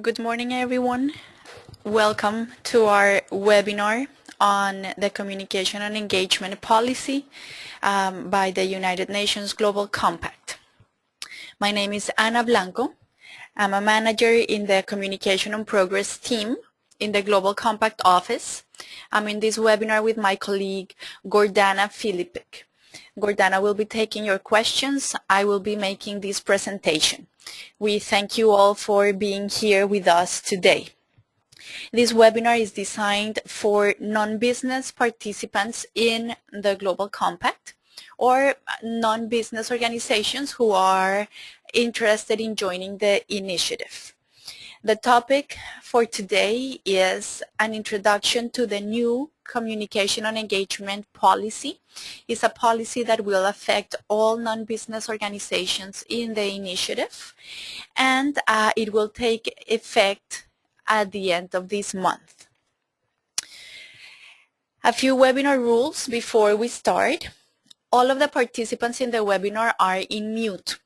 Good morning, everyone. Welcome to our webinar on the Communication and Engagement Policy by the United Nations Global Compact. My name is Ana Blanco. I'm a manager in the Communication and Progress team in the Global Compact office. I'm in this webinar with my colleague Gordana Filipic. Gordana will be taking your questions. I will be making this presentation. We thank you all for being here with us today. This webinar is designed for non-business participants in the Global Compact or non-business organizations who are interested in joining the initiative. The topic for today is an introduction to the new Communication and Engagement Policy. It's a policy that will affect all non-business organizations in the initiative, and it will take effect at the end of this month. A few webinar rules before we start. All of the participants in the webinar are in mute.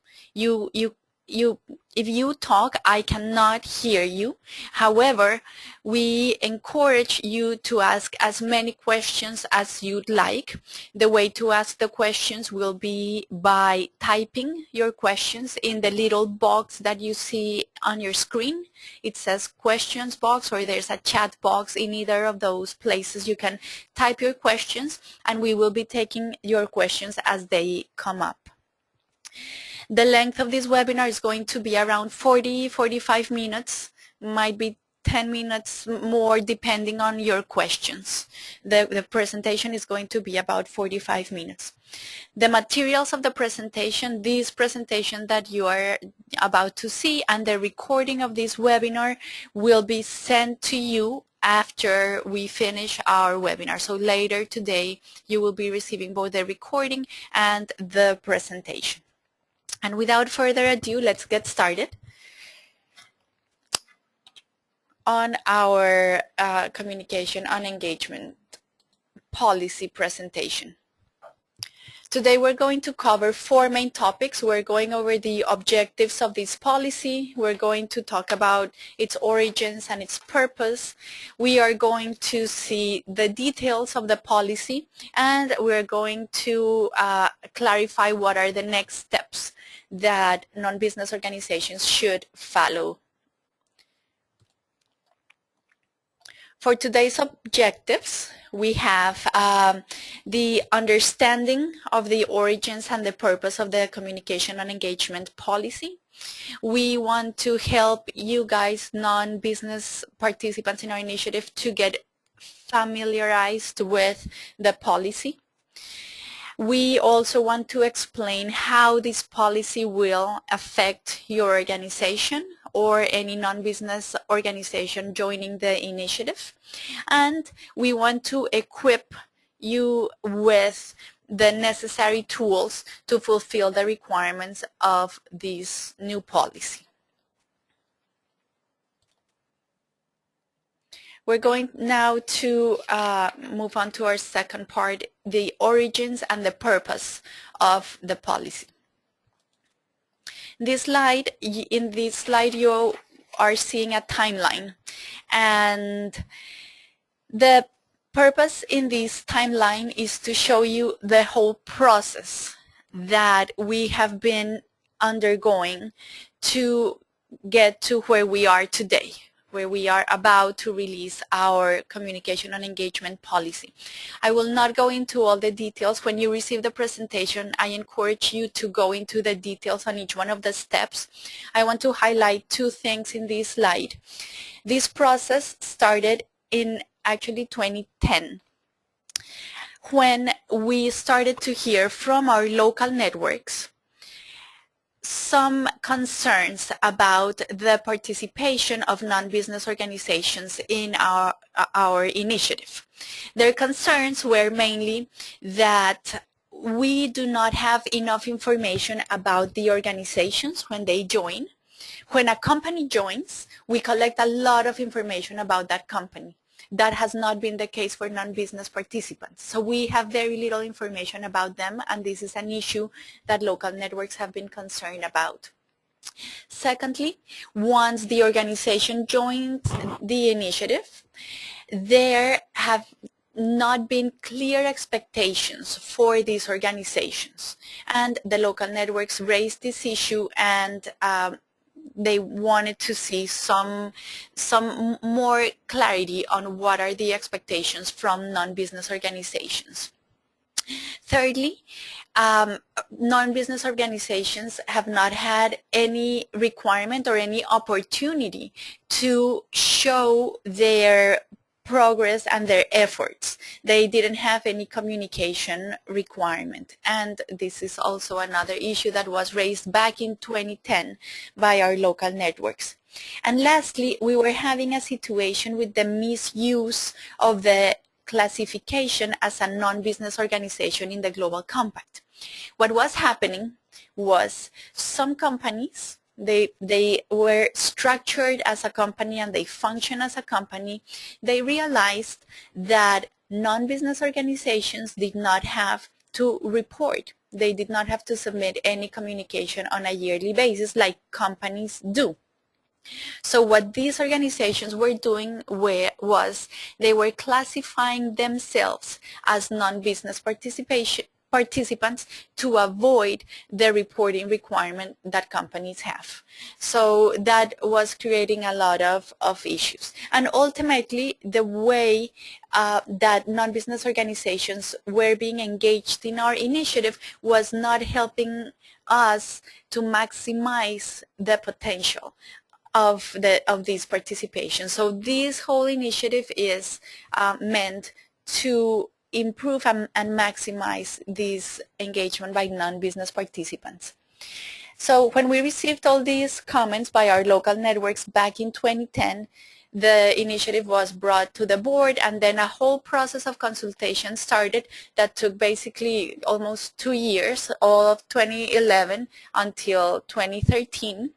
If you talk, I cannot hear you. However, we encourage you to ask as many questions as you'd like. The way to ask the questions will be by typing your questions in the little box that you see on your screen. It says questions box, or there's a chat box. In either of those places you can type your questions, and we will be taking your questions as they come up. The length of this webinar is going to be around 40-45 minutes, might be 10 minutes more depending on your questions. The presentation is going to be about 45 minutes. The materials of the presentation, this presentation that you are about to see, and the recording of this webinar will be sent to you after we finish our webinar. So later today you will be receiving both the recording and the presentation. And without further ado, let's get started on our communication and engagement policy presentation. Today we're going to cover 4 main topics. We're going over the objectives of this policy. We're going to talk about its origins and its purpose. We are going to see the details of the policy, and we're going to clarify what are the next steps that non-business organizations should follow. For today's objectives, we have the understanding of the origins and the purpose of the communication and engagement policy. We want to help you guys, non-business participants in our initiative, to get familiarized with the policy. We also want to explain how this policy will affect your organization or any non-business organization joining the initiative. And we want to equip you with the necessary tools to fulfill the requirements of this new policy. We're going now to move on to our second part, the origins and the purpose of the policy. In this slide you are seeing a timeline, and the purpose in this timeline is to show you the whole process that we have been undergoing to get to where we are today, where we are about to release our communication and engagement policy. I will not go into all the details. When you receive the presentation, I encourage you to go into the details on each one of the steps. I want to highlight 2 things in this slide. This process started in actually 2010, when we started to hear from our local networks some concerns about the participation of non-business organizations in our initiative. Their concerns were mainly that we do not have enough information about the organizations when they join. When a company joins, we collect a lot of information about that company. That has not been the case for non-business participants. So we have very little information about them, and this is an issue that local networks have been concerned about. Secondly, once the organization joins the initiative, there have not been clear expectations for these organizations, and the local networks raised this issue, and they wanted to see some more clarity on what are the expectations from non-business organizations. Thirdly, non-business organizations have not had any requirement or any opportunity to show their progress and their efforts. They didn't have any communication requirement, and this is also another issue that was raised back in 2010 by our local networks. And lastly, we were having a situation with the misuse of the classification as a non-business organization in the Global Compact. What was happening was some companies, they were structured as a company and they function as a company. They realized that non-business organizations did not have to report. They did not have to submit any communication on a yearly basis like companies do. So what these organizations were doing was they were classifying themselves as non-business participants to avoid the reporting requirement that companies have. So that was creating a lot of issues. And ultimately, the way that non-business organizations were being engaged in our initiative was not helping us to maximize the potential of these participation. So this whole initiative is meant to improve and maximize this engagement by non-business participants. So when we received all these comments by our local networks back in 2010, the initiative was brought to the board, and then a whole process of consultation started that took basically almost 2 years, all of 2011 until 2013.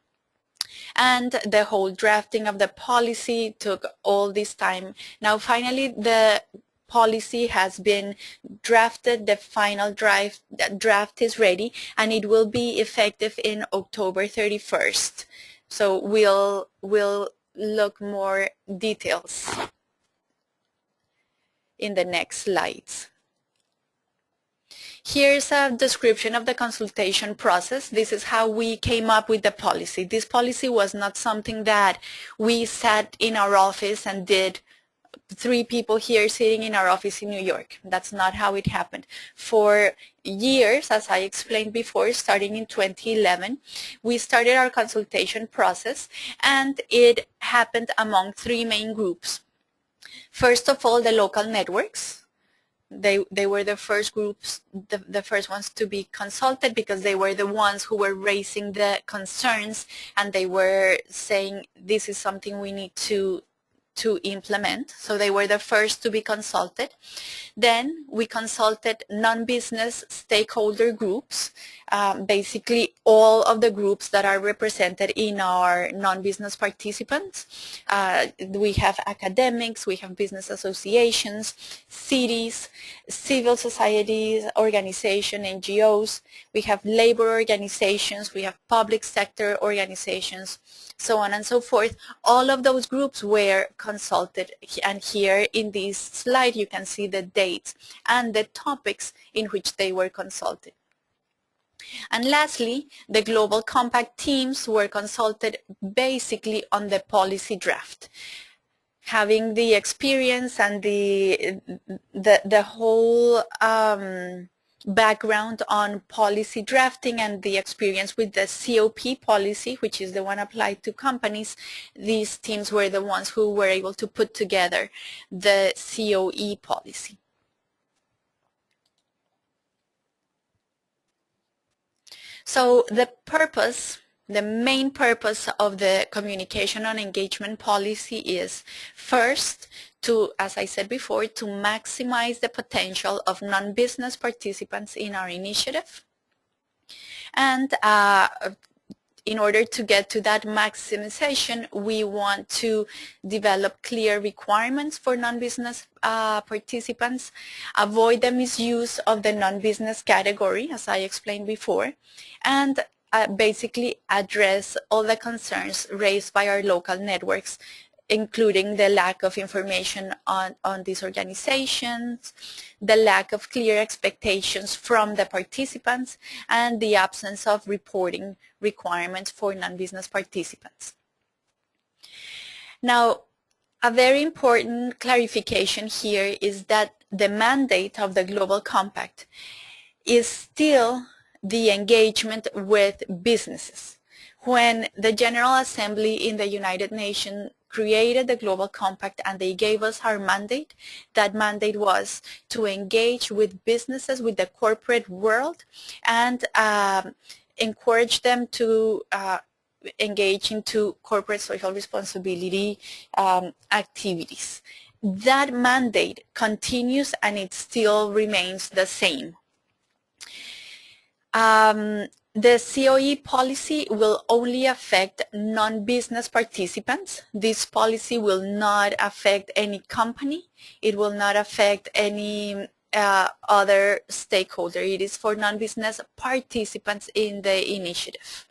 And the whole drafting of the policy took all this time. Now finally the policy has been drafted, the final draft is ready, and it will be effective in October 31st. So we'll look more details in the next slides. Here's a description of the consultation process. This is how we came up with the policy. This policy was not something that we sat in our office and did, 3 people here sitting in our office in New York. That's not how it happened. For years, as I explained before, starting in 2011, we started our consultation process, and it happened among 3 main groups. First of all, the local networks. They were the first groups, the first ones to be consulted, because they were the ones who were raising the concerns, and they were saying this is something we need to implement. So they were the first to be consulted. Then we consulted non-business stakeholder groups, basically all of the groups that are represented in our non-business participants. We have academics, we have business associations, cities, civil societies, organizations, NGOs, we have labor organizations, we have public sector organizations, so on and so forth. All of those groups were consulted, and here in this slide you can see the dates and the topics in which they were consulted. And lastly, the Global Compact teams were consulted basically on the policy draft. Having the experience and the whole background on policy drafting and the experience with the COP policy, which is the one applied to companies, these teams were the ones who were able to put together the COE policy. So the purpose, the main purpose of the communication on engagement policy is first to, as I said before, to maximize the potential of non-business participants in our initiative. And in order to get to that maximization, we want to develop clear requirements for non-business participants, avoid the misuse of the non-business category, as I explained before, and basically address all the concerns raised by our local networks, including the lack of information on these organizations, the lack of clear expectations from the participants, and the absence of reporting requirements for non-business participants. Now, a very important clarification here is that the mandate of the Global Compact is still the engagement with businesses. When the General Assembly in the United Nations created the Global Compact and they gave us our mandate, that mandate was to engage with businesses, with the corporate world, and encourage them to engage into corporate social responsibility activities. That mandate continues and it still remains the same. The COE policy will only affect non-business participants. This policy will not affect any company. It will not affect any other stakeholder. It is for non-business participants in the initiative.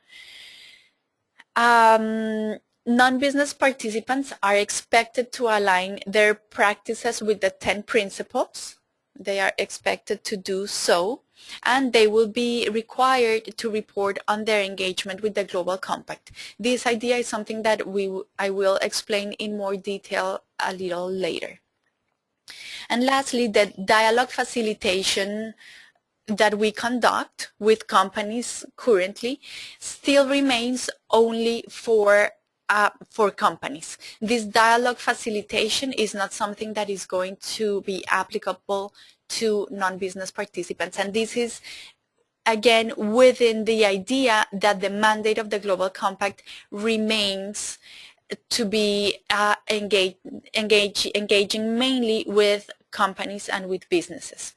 Non-business participants are expected to align their practices with the 10 principles. They are expected to do so, and they will be required to report on their engagement with the Global Compact. This idea is something that I will explain in more detail a little later. And lastly, the dialogue facilitation that we conduct with companies currently still remains only for companies. This dialogue facilitation is not something that is going to be applicable to non-business participants, and this is again within the idea that the mandate of the Global Compact remains to be engaging mainly with companies and with businesses.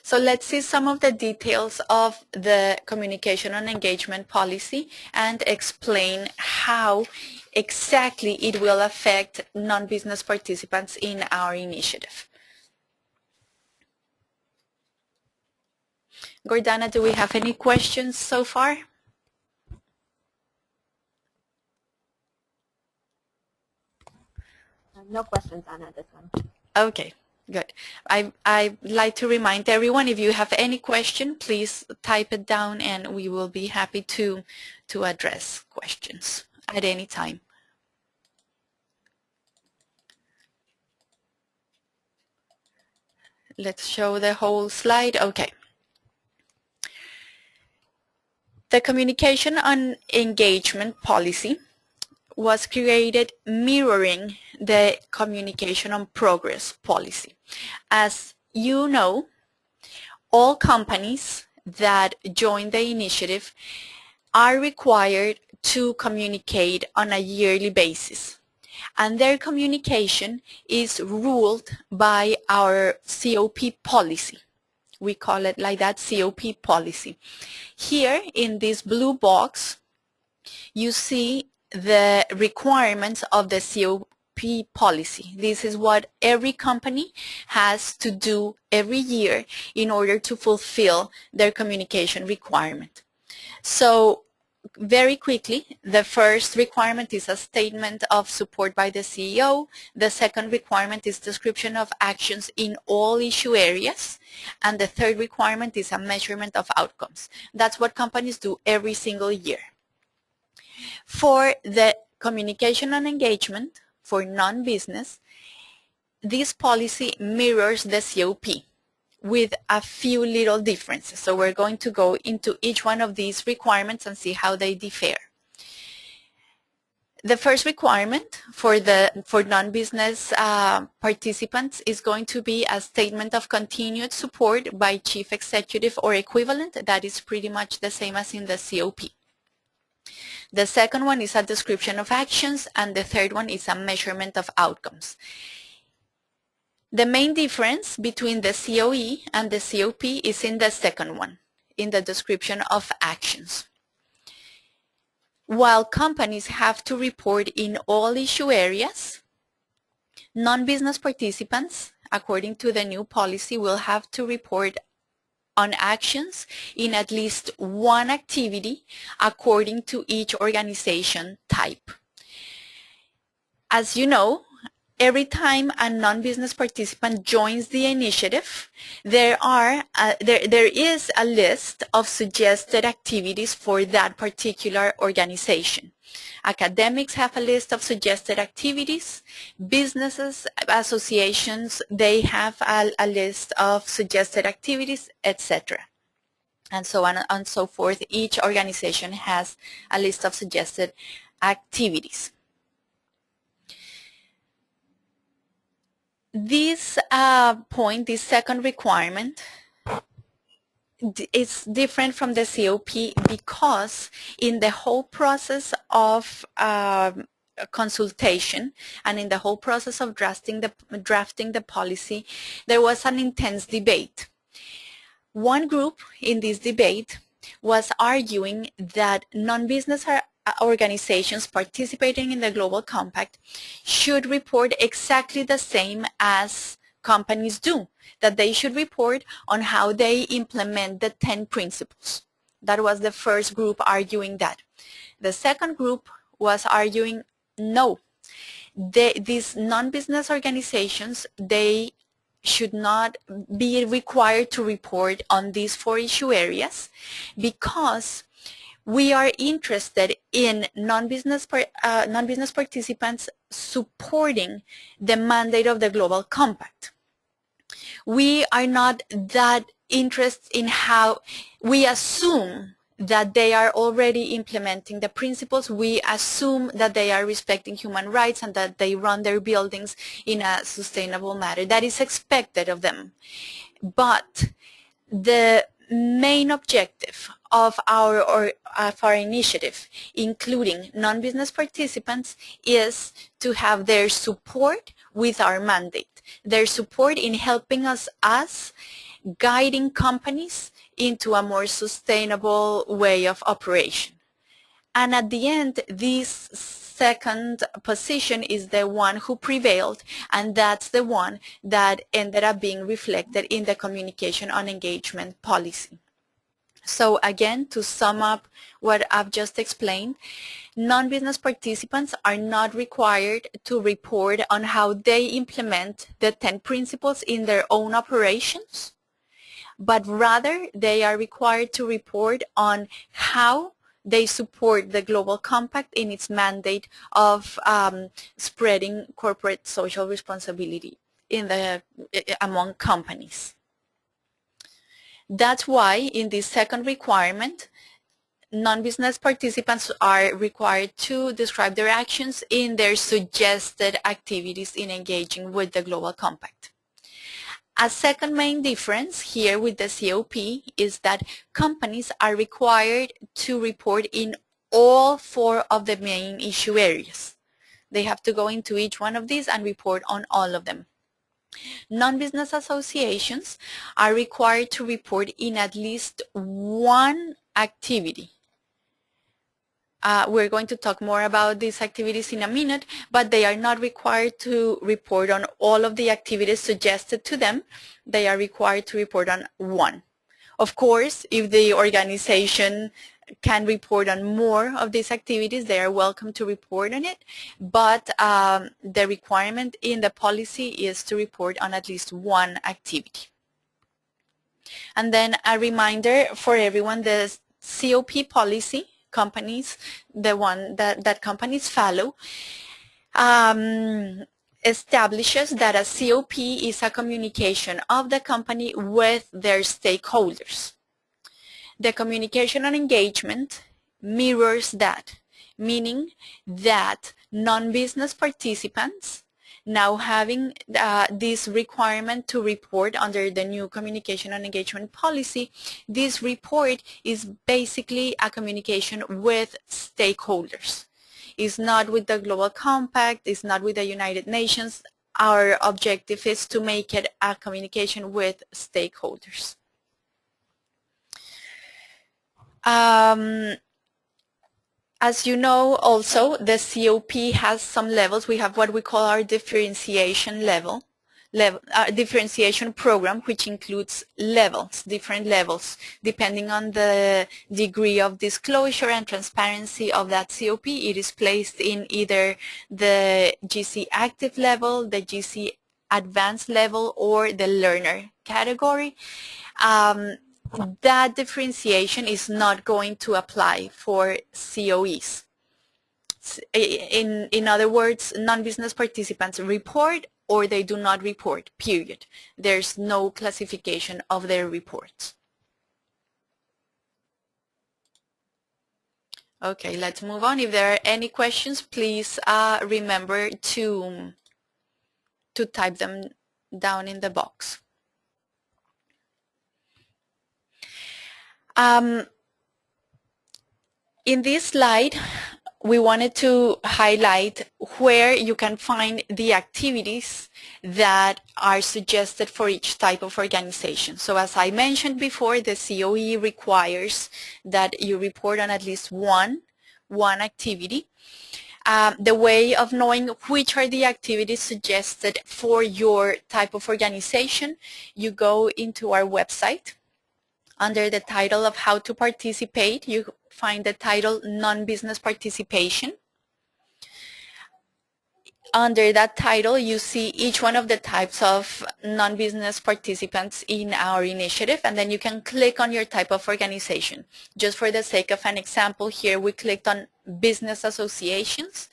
So let's see some of the details of the communication on engagement policy and explain how exactly it will affect non-business participants in our initiative. Gordana, do we have any questions so far? No questions, Ana, this one. Okay. Good. I'd like to remind everyone, if you have any question, please type it down and we will be happy to address questions at any time. Let's show the whole slide. Okay. The communication on engagement policy was created mirroring the communication on progress policy. As you know, all companies that join the initiative are required to communicate on a yearly basis, and their communication is ruled by our COP policy. We call it like that, COP policy. Here in this blue box, you see the requirements of the COP policy. This is what every company has to do every year in order to fulfill their communication requirement. So very quickly, the first requirement is a statement of support by the CEO. The second requirement is description of actions in all issue areas. And the third requirement is a measurement of outcomes. That's what companies do every single year. For the communication and engagement for non-business, this policy mirrors the COP with a few little differences. So we're going to go into each one of these requirements and see how they differ. The first requirement for non-business participants is going to be a statement of continued support by chief executive or equivalent. That is pretty much the same as in the COP. The second one is a description of actions, and the third one is a measurement of outcomes. The main difference between the COE and the COP is in the second one, in the description of actions. While companies have to report in all issue areas, non-business participants according to the new policy, will have to report on actions in at least one activity according to each organization type. As you know, every time a non-business participant joins the initiative, there is a list of suggested activities for that particular organization. Academics have a list of suggested activities. Businesses, associations, they have a list of suggested activities, etc. And so on and so forth. Each organization has a list of suggested activities. This this second requirement, is different from the COP because in the whole process of consultation and in the whole process of drafting the policy, there was an intense debate. One group in this debate was arguing that non-business organizations participating in the Global Compact should report exactly the same as companies do, that they should report on how they implement the 10 principles. That was the first group arguing that. The second group was arguing no, these non-business organizations, they should not be required to report on these 4 issue areas because we are interested in non-business participants supporting the mandate of the Global Compact. We are not that interested in how we assume that they are already implementing the principles. We assume that they are respecting human rights and that they run their buildings in a sustainable manner. That is expected of them. But the main objective of our initiative, including non-business participants, is to have their support with our mandate, their support in helping us guiding companies into a more sustainable way of operation. And at the end, this second position is the one who prevailed, and that's the one that ended up being reflected in the communication on engagement policy. So again, to sum up what I've just explained, non-business participants are not required to report on how they implement the 10 principles in their own operations, but rather they are required to report on how they support the Global Compact in its mandate of spreading corporate social responsibility among companies. That's why in this second requirement, non-business participants are required to describe their actions in their suggested activities in engaging with the Global Compact. A second main difference here with the COP is that companies are required to report in all 4 of the main issue areas. They have to go into each one of these and report on all of them. Non-business associations are required to report in at least one activity. We're going to talk more about these activities in a minute, but they are not required to report on all of the activities suggested to them. They are required to report on one. Of course, if the organization can report on more of these activities, they are welcome to report on it, but the requirement in the policy is to report on at least one activity. And then a reminder for everyone, the COP policy, companies, the one that companies follow, establishes that a COP is a communication of the company with their stakeholders. The communication on engagement mirrors that, meaning that non-business participants now having this requirement to report under the new communication on engagement policy, this report is basically a communication with stakeholders. It's not with the Global Compact, it's not with the United Nations. Our objective is to make it a communication with stakeholders. As you know also, the COP has some levels. We have what we call our differentiation level. differentiation program, which includes levels, different levels, depending on the degree of disclosure and transparency of that COP. It is placed in either the GC active level, the GC advanced level, or the learner category. That differentiation is not going to apply for COEs. In other words, non-business participants report or they do not report, period. There's no classification of their reports. Okay, let's move on. If there are any questions, please remember to type them down in the box. In this slide, we wanted to highlight where you can find the activities that are suggested for each type of organization. So as I mentioned before, the COE requires that you report on at least one activity. The way of knowing which are the activities suggested for your type of organization, you go into our website. Under the title of how to participate, you find the title non-business participation. Under that title, you see each one of the types of non-business participants in our initiative, and then you can click on your type of organization. Just for the sake of an example, here we clicked on business associations.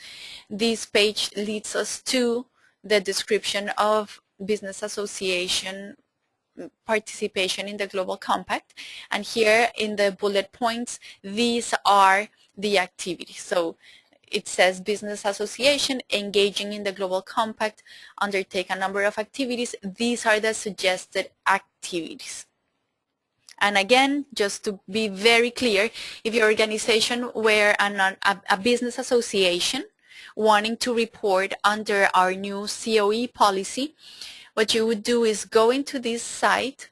This page leads us to the description of business association participation in the Global Compact, and here in the bullet points, these are the activities. So it says business association engaging in the Global Compact, undertake a number of activities. These are the suggested activities. And again, just to be very clear, if your organization were a business association wanting to report under our new COE policy, what you would do is go into this site,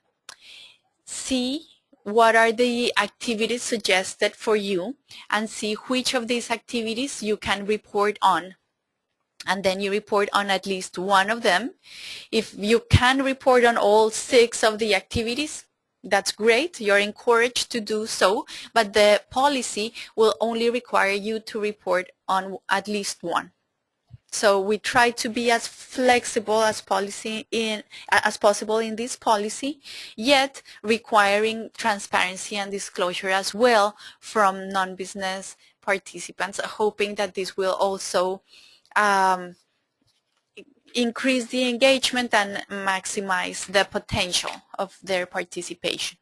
see what are the activities suggested for you, and see which of these activities you can report on. And then you report on at least one of them. If you can report on all 6 of the activities, that's great. You're encouraged to do so, but the policy will only require you to report on at least one. So we try to be as flexible as possible in this policy, yet requiring transparency and disclosure as well from non-business participants, hoping that this will also increase the engagement and maximize the potential of their participation.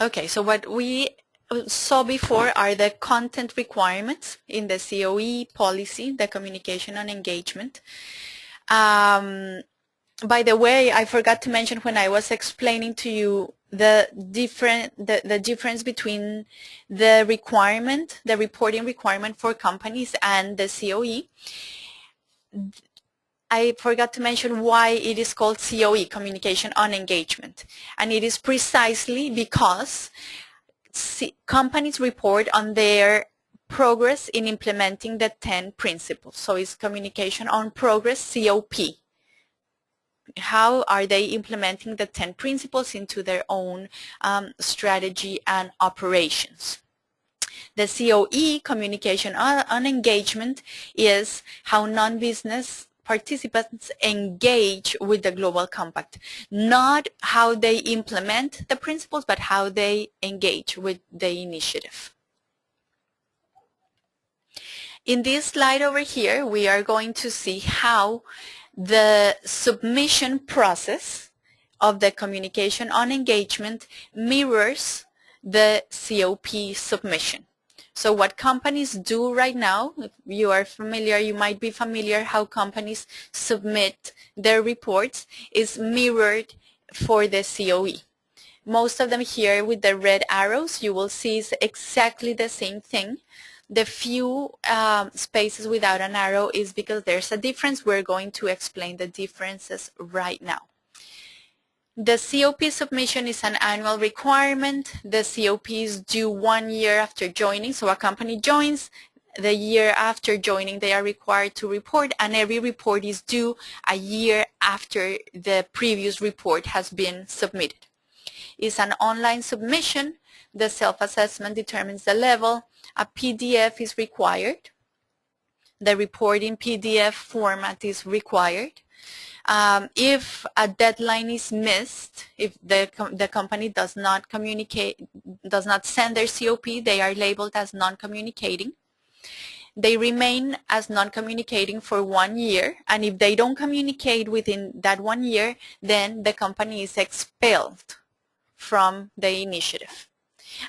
Okay, so what we saw before are the content requirements in the COE policy, the communication on engagement. By the way, I forgot to mention when I was explaining to you the difference between the requirement, the reporting requirement for companies and the COE. I forgot to mention why it is called COE, communication on engagement. And it is precisely because companies report on their progress in implementing the 10 principles. So it's communication on progress, COP. How are they implementing the 10 principles into their own strategy and operations? The COE, communication on engagement, is how non-business participants engage with the Global Compact, not how they implement the principles, but how they engage with the initiative. In this slide over here, we are going to see how the submission process of the communication on engagement mirrors the COP submission. So what companies do right now, if you are familiar, you might be familiar how companies submit their reports, is mirrored for the COE. Most of them here with the red arrows, you will see is exactly the same thing. The few spaces without an arrow is because there's a difference. We're going to explain the differences right now. The COP submission is an annual requirement. The COP is due 1 year after joining. So a company joins, the year after joining, they are required to report, and every report is due a year after the previous report has been submitted. It's an online submission. The self-assessment determines the level. A PDF is required. The report in PDF format is required. If a deadline is missed, if the company does not communicate, does not send their COP, they are labeled as non-communicating. They remain as non-communicating for 1 year, and if they don't communicate within that 1 year, then the company is expelled from the initiative.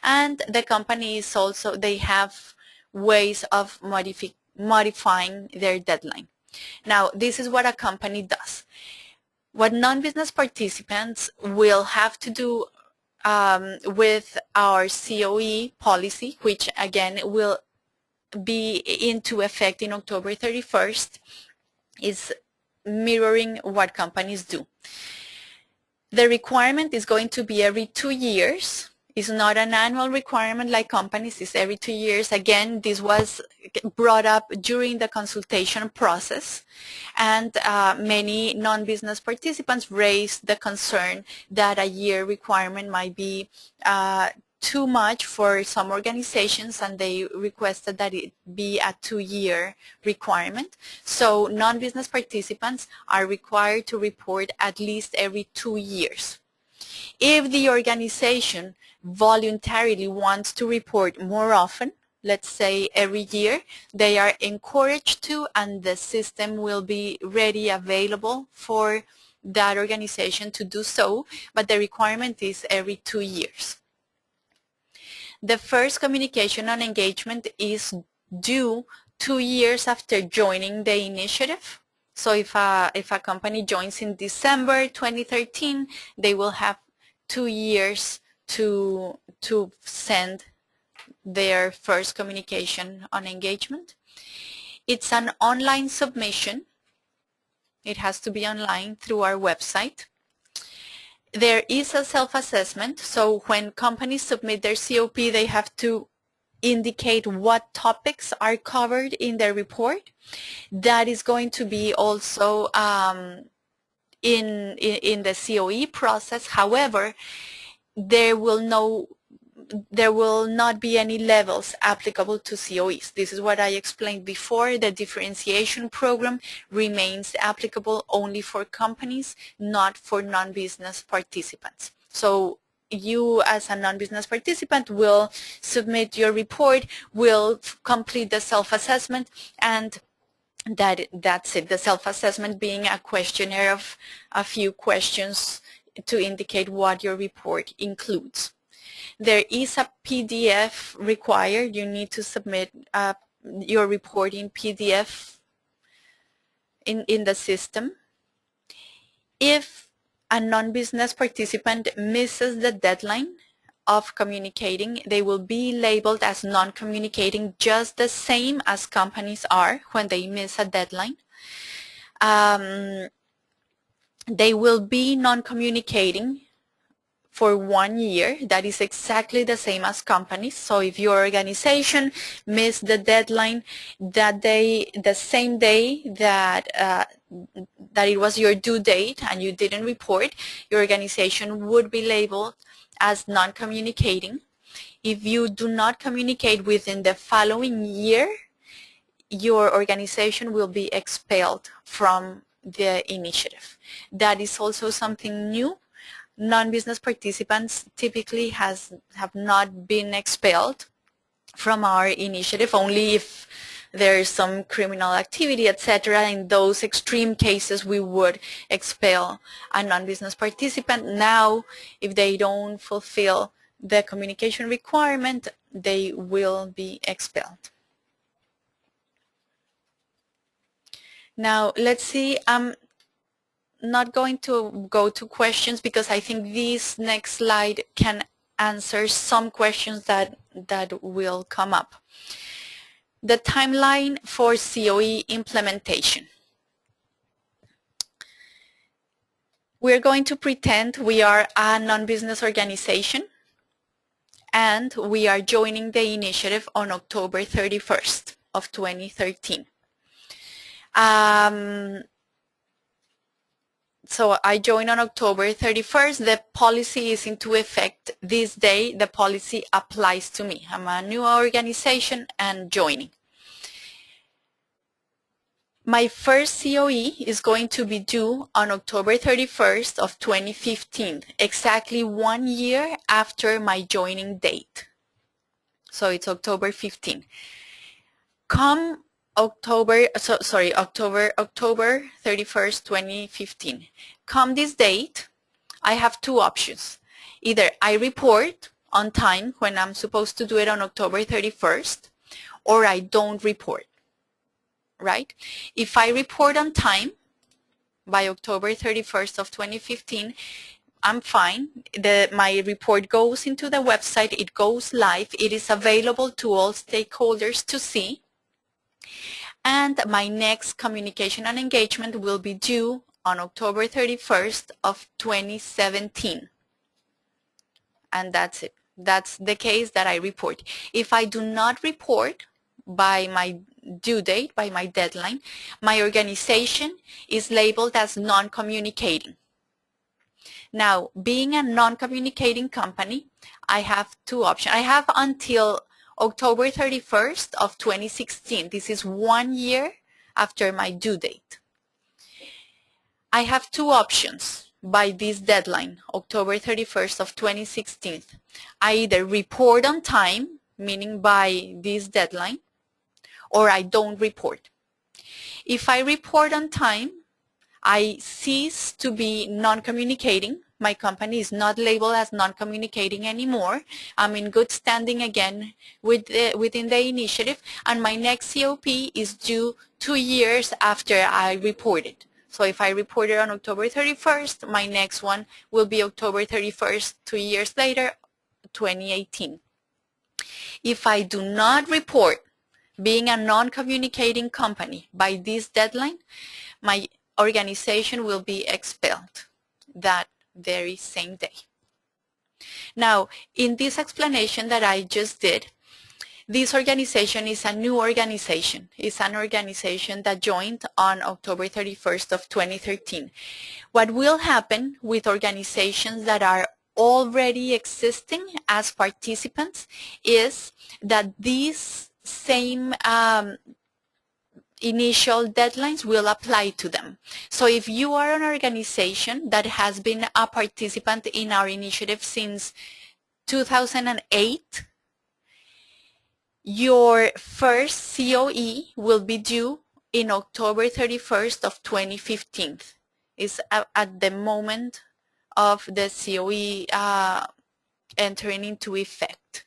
And the company is also, they have ways of modifying their deadline. Now, this is what a company does. What non-business participants will have to do with our COE policy, which again will be into effect in October 31st, is mirroring what companies do. The requirement is going to be every 2 years. It's not an annual requirement like companies, it's every 2 years. Again, this was brought up during the consultation process, and many non-business participants raised the concern that a year requirement might be too much for some organizations, and they requested that it be a 2-year requirement. So non-business participants are required to report at least every 2 years. If the organization voluntarily wants to report more often, let's say every year, they are encouraged to, and the system will be ready, available for that organization to do so, but the requirement is every 2 years. The first communication on engagement is due 2 years after joining the initiative. So if a company joins in December 2013, they will have 2 years to send their first communication on engagement. It's an online submission. It has to be online through our website. There is a self-assessment, so when companies submit their COP, they have to indicate what topics are covered in their report. That is going to be also in the COE process. However, there will not be any levels applicable to COEs. This is what I explained before. The differentiation program remains applicable only for companies, not for non-business participants. So you as a non-business participant will submit your report, will complete the self-assessment, and that's it. The self-assessment being a questionnaire of a few questions to indicate what your report includes. There is a PDF required. You need to submit your report in PDF in the system. If a non-business participant misses the deadline of communicating, they will be labeled as non-communicating, just the same as companies are when they miss a deadline. They will be non-communicating for 1 year. That is exactly the same as companies. So if your organization missed the deadline that day, the same day that it was your due date, and you didn't report, your organization would be labeled as non-communicating. If you do not communicate within the following year, your organization will be expelled from the initiative. That is also something new. Non-business participants typically have not been expelled from our initiative, only if there's some criminal activity, etc. In those extreme cases, we would expel a non-business participant. Now, if they don't fulfill the communication requirement, they will be expelled. Now, let's see. I'm not going to go to questions because I think this next slide can answer some questions that will come up. The timeline for COE implementation. We're going to pretend we are a non-business organization and we are joining the initiative on October 31st of 2013. So I joined on October 31st. The policy is into effect this day. The policy applies to me. I'm a new organization and joining. My first COE is going to be due on October 31st of 2015, exactly 1 year after my joining date. So it's October 15. Come October 31st, 2015. Come this date, I have two options. Either I report on time when I'm supposed to do it on October 31st, or I don't report, right? If I report on time by October 31st of 2015, I'm fine. My report goes into the website, it goes live, it is available to all stakeholders to see. And my next communication and engagement will be due on October 31st of 2017. And that's it. That's the case that I report. If I do not report by my due date, by my deadline, my organization is labeled as non-communicating. Now, being a non-communicating company, I have two options. I have until October 31st of 2016. This is 1 year after my due date. I have two options by this deadline, October 31st of 2016. I either report on time, meaning by this deadline, or I don't report. If I report on time, I cease to be non-communicating. My company is not labeled as non-communicating anymore. I'm in good standing again within the initiative, and my next COP is due 2 years after I reported. So if I reported on October 31st, my next one will be October 31st, 2 years later, 2018. If I do not report, being a non-communicating company by this deadline, my organization will be expelled that very same day. Now, in this explanation that I just did, this organization is a new organization. It's an organization that joined on October 31st of 2013. What will happen with organizations that are already existing as participants is that these same initial deadlines will apply to them. So if you are an organization that has been a participant in our initiative since 2008, your first COE will be due in October 31st of 2015. It's at the moment of the COE entering into effect.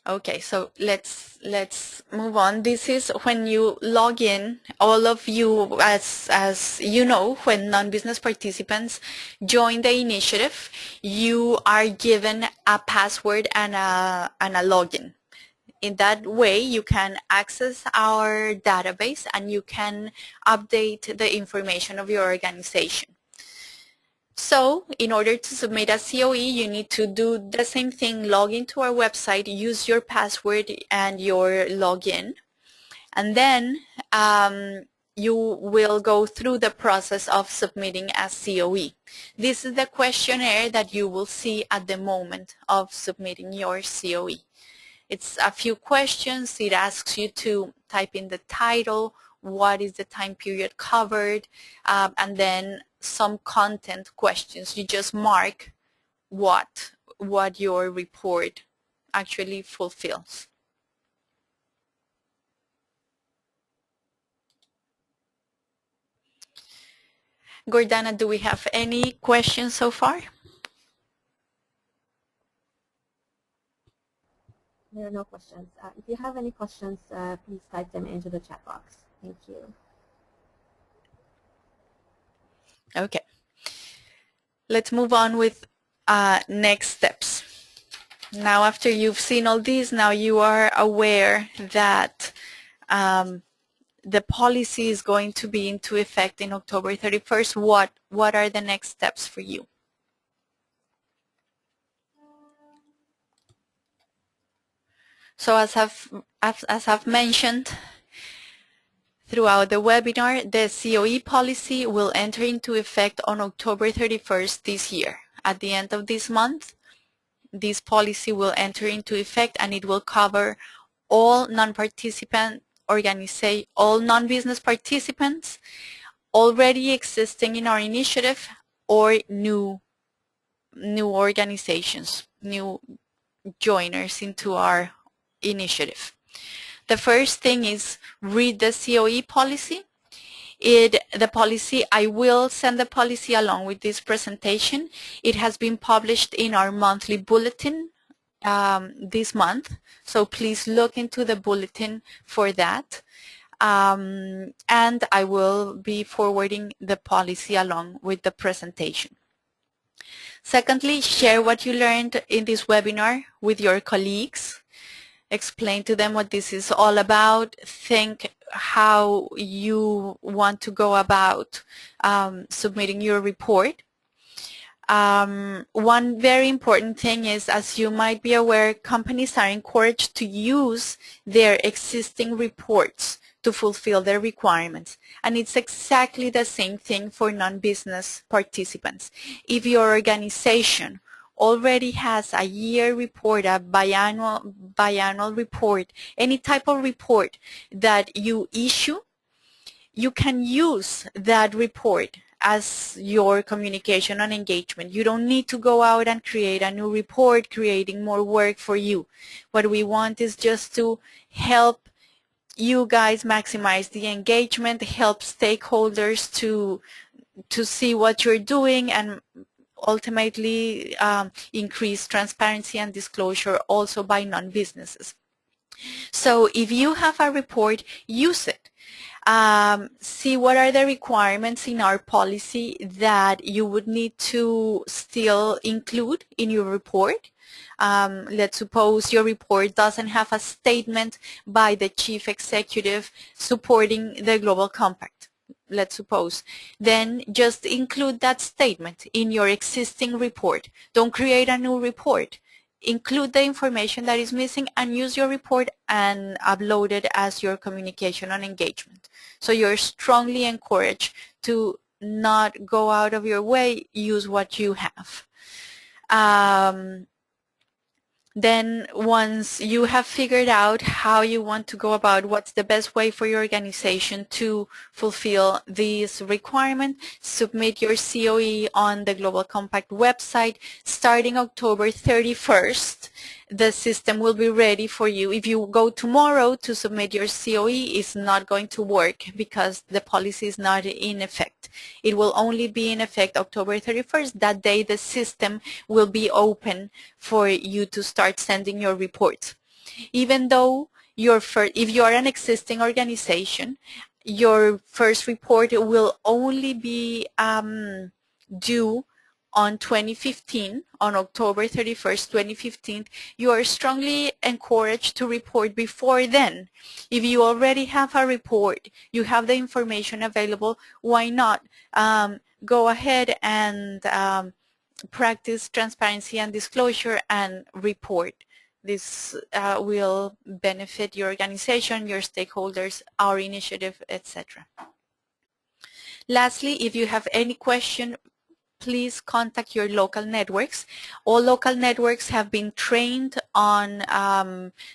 Okay, so let's move on. This is when you log in. All of you, as you know, when non-business participants join the initiative, you are given a password and a login. In that way, you can access our database and you can update the information of your organization. So in order to submit a COE, you need to do the same thing, log into our website, use your password and your login, and then you will go through the process of submitting a COE. This is the questionnaire that you will see at the moment of submitting your COE. It's a few questions. It asks you to type in the title, what is the time period covered, and then some content questions. You just mark what your report actually fulfills. Gordana, do we have any questions so far? There are no questions. If you have any questions, please type them into the chat box. Thank you. Okay. Let's move on with next steps. Now, after you've seen all these, now you are aware that the policy is going to be into effect in October 31st. What are the next steps for you? So as I've mentioned throughout the webinar, the COE policy will enter into effect on October 31st this year. At the end of this month, this policy will enter into effect, and it will cover all non-participant all non-business participants already existing in our initiative or new organizations, new joiners into our initiative. The first thing is read the COE policy. I will send the policy along with this presentation. It has been published in our monthly bulletin this month, so please look into the bulletin for that. And I will be forwarding the policy along with the presentation. Secondly, share what you learned in this webinar with your colleagues. Explain to them what this is all about. Think how you want to go about submitting your report. One very important thing is, as you might be aware, companies are encouraged to use their existing reports to fulfill their requirements. And it's exactly the same thing for non-business participants. If your organization already has a year report, a biannual report, any type of report that you issue, you can use that report as your communication and engagement. You don't need to go out and create a new report, creating more work for you. What we want is just to help you guys maximize the engagement, help stakeholders to see what you're doing, and ultimately increase transparency and disclosure also by non-businesses. So if you have a report, use it. See what are the requirements in our policy that you would need to still include in your report. Let's suppose your report doesn't have a statement by the chief executive supporting the Global Compact. Let's suppose, then just include that statement in your existing report. Don't create a new report. Include the information that is missing and use your report and upload it as your communication and engagement. So you're strongly encouraged to not go out of your way, use what you have. Then once you have figured out how you want to go about what's the best way for your organization to fulfill this requirement, submit your COE on the Global Compact website. Starting October 31st, the system will be ready for you. If you go tomorrow to submit your COE, it's not going to work because the policy is not in effect. It will only be in effect October 31st. That day the system will be open for you to start sending your reports. Even though if you are an existing organization, your first report will only be due on 2015, on October 31st, 2015, you are strongly encouraged to report before then. If you already have a report, you have the information available, why not go ahead and practice transparency and disclosure and report. This will benefit your organization, your stakeholders, our initiative, etc. Lastly, if you have any question, please contact your local networks. All local networks have been trained on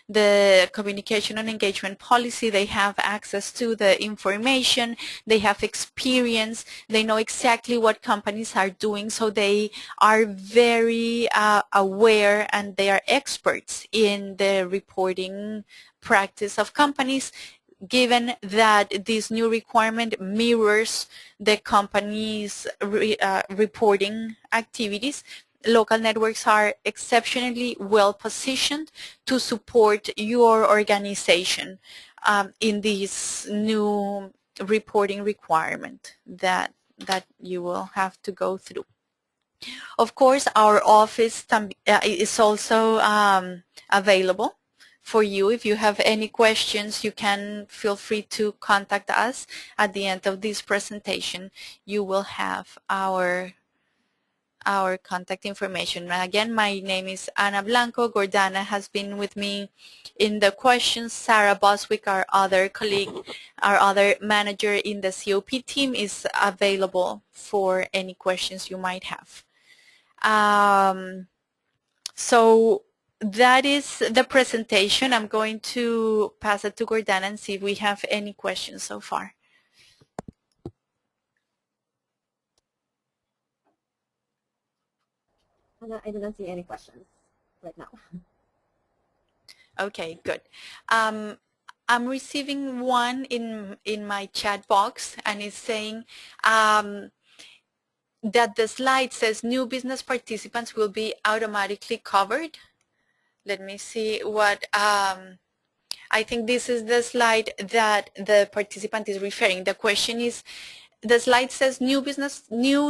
the communication and engagement policy. They have access to the information. They have experience. They know exactly what companies are doing, so they are very aware, and they are experts in the reporting practice of companies. Given that this new requirement mirrors the company's reporting activities, local networks are exceptionally well positioned to support your organization in this new reporting requirement that you will have to go through. Of course, our office is also available for you. If you have any questions, you can feel free to contact us. At the end of this presentation, you will have our our contact information. Again, my name is Ana Blanco. Gordana has been with me in the questions. Sarah Boswick, our other colleague, our other manager in the COP team, is available for any questions you might have. So that is the presentation. I'm going to pass it to Gordana and see if we have any questions so far. I didn't see any questions right now. Okay, good. I'm receiving one in my chat box, and it's saying that the slide says new business participants will be automatically covered. Let me see what, I think this is the slide that the participant is referring. The question is, the slide says new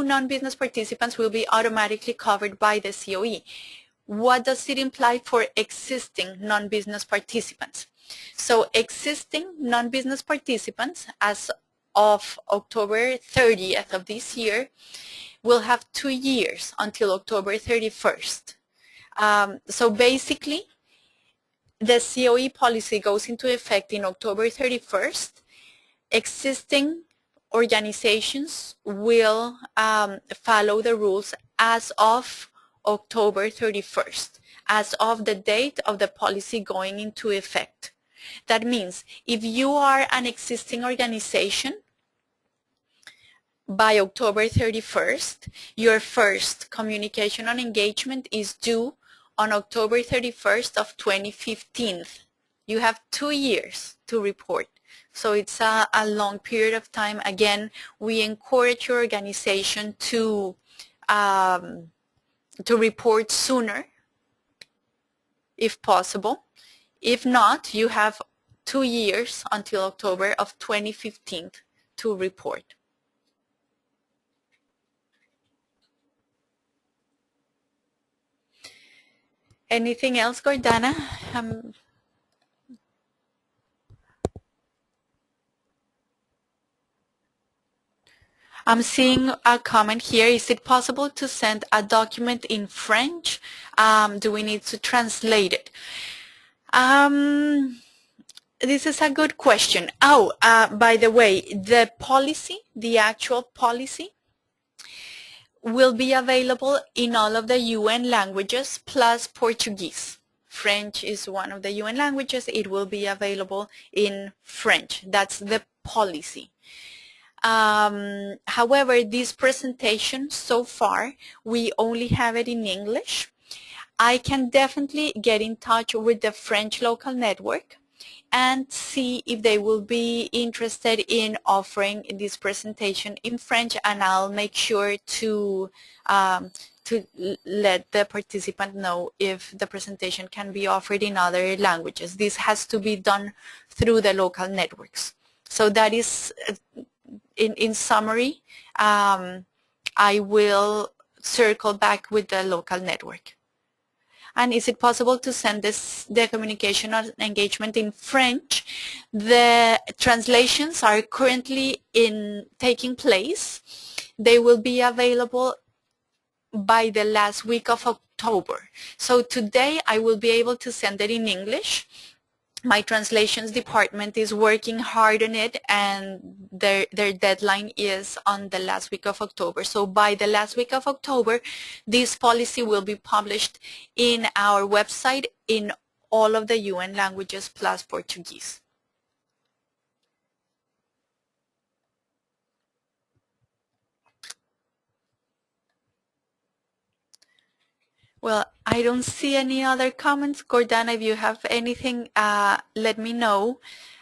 non-business participants will be automatically covered by the COE. What does it imply for existing non-business participants? So existing non-business participants, as of October 30th of this year, will have 2 years until October 31st. So basically, the COE policy goes into effect in October 31st. Existing organizations will follow the rules as of October 31st, as of the date of the policy going into effect. That means if you are an existing organization, by October 31st, your first communication on engagement is due on October 31st of 2015. You have 2 years to report. So it's a long period of time. Again, we encourage your organization to report sooner, if possible. If not, you have 2 years until October of 2015 to report. Anything else, Gordana? I'm seeing a comment here. Is it possible to send a document in French? Do we need to translate it? This is a good question. Oh, by the way, the policy, the actual policy, will be available in all of the UN languages plus Portuguese. French is one of the UN languages. It will be available in French. That's the policy. However, this presentation so far, we only have it in English. I can definitely get in touch with the French local network and see if they will be interested in offering this presentation in French, and I'll make sure to let the participant know if the presentation can be offered in other languages. This has to be done through the local networks. So that is, in summary, I will circle back with the local network. And is it possible to send the communication on engagement in French? The translations are currently taking place. They will be available by the last week of October. So today I will be able to send it in English. My translations department is working hard on it, and their deadline is on the last week of October. So by the last week of October, this policy will be published in our website in all of the UN languages plus Portuguese. Well, I don't see any other comments. Gordana, if you have anything, let me know.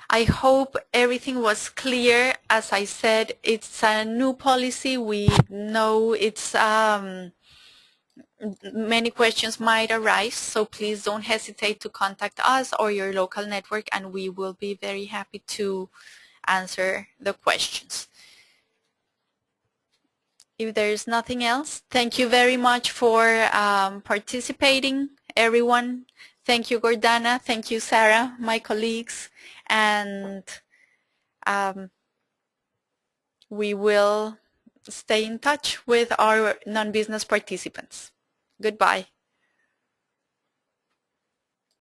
I hope everything was clear. As I said, it's a new policy. We know it's many questions might arise, so please don't hesitate to contact us or your local network, and we will be very happy to answer the questions. If there is nothing else, thank you very much for participating, everyone. Thank you, Gordana. Thank you, Sarah, my colleagues. And we will stay in touch with our non-business participants. Goodbye.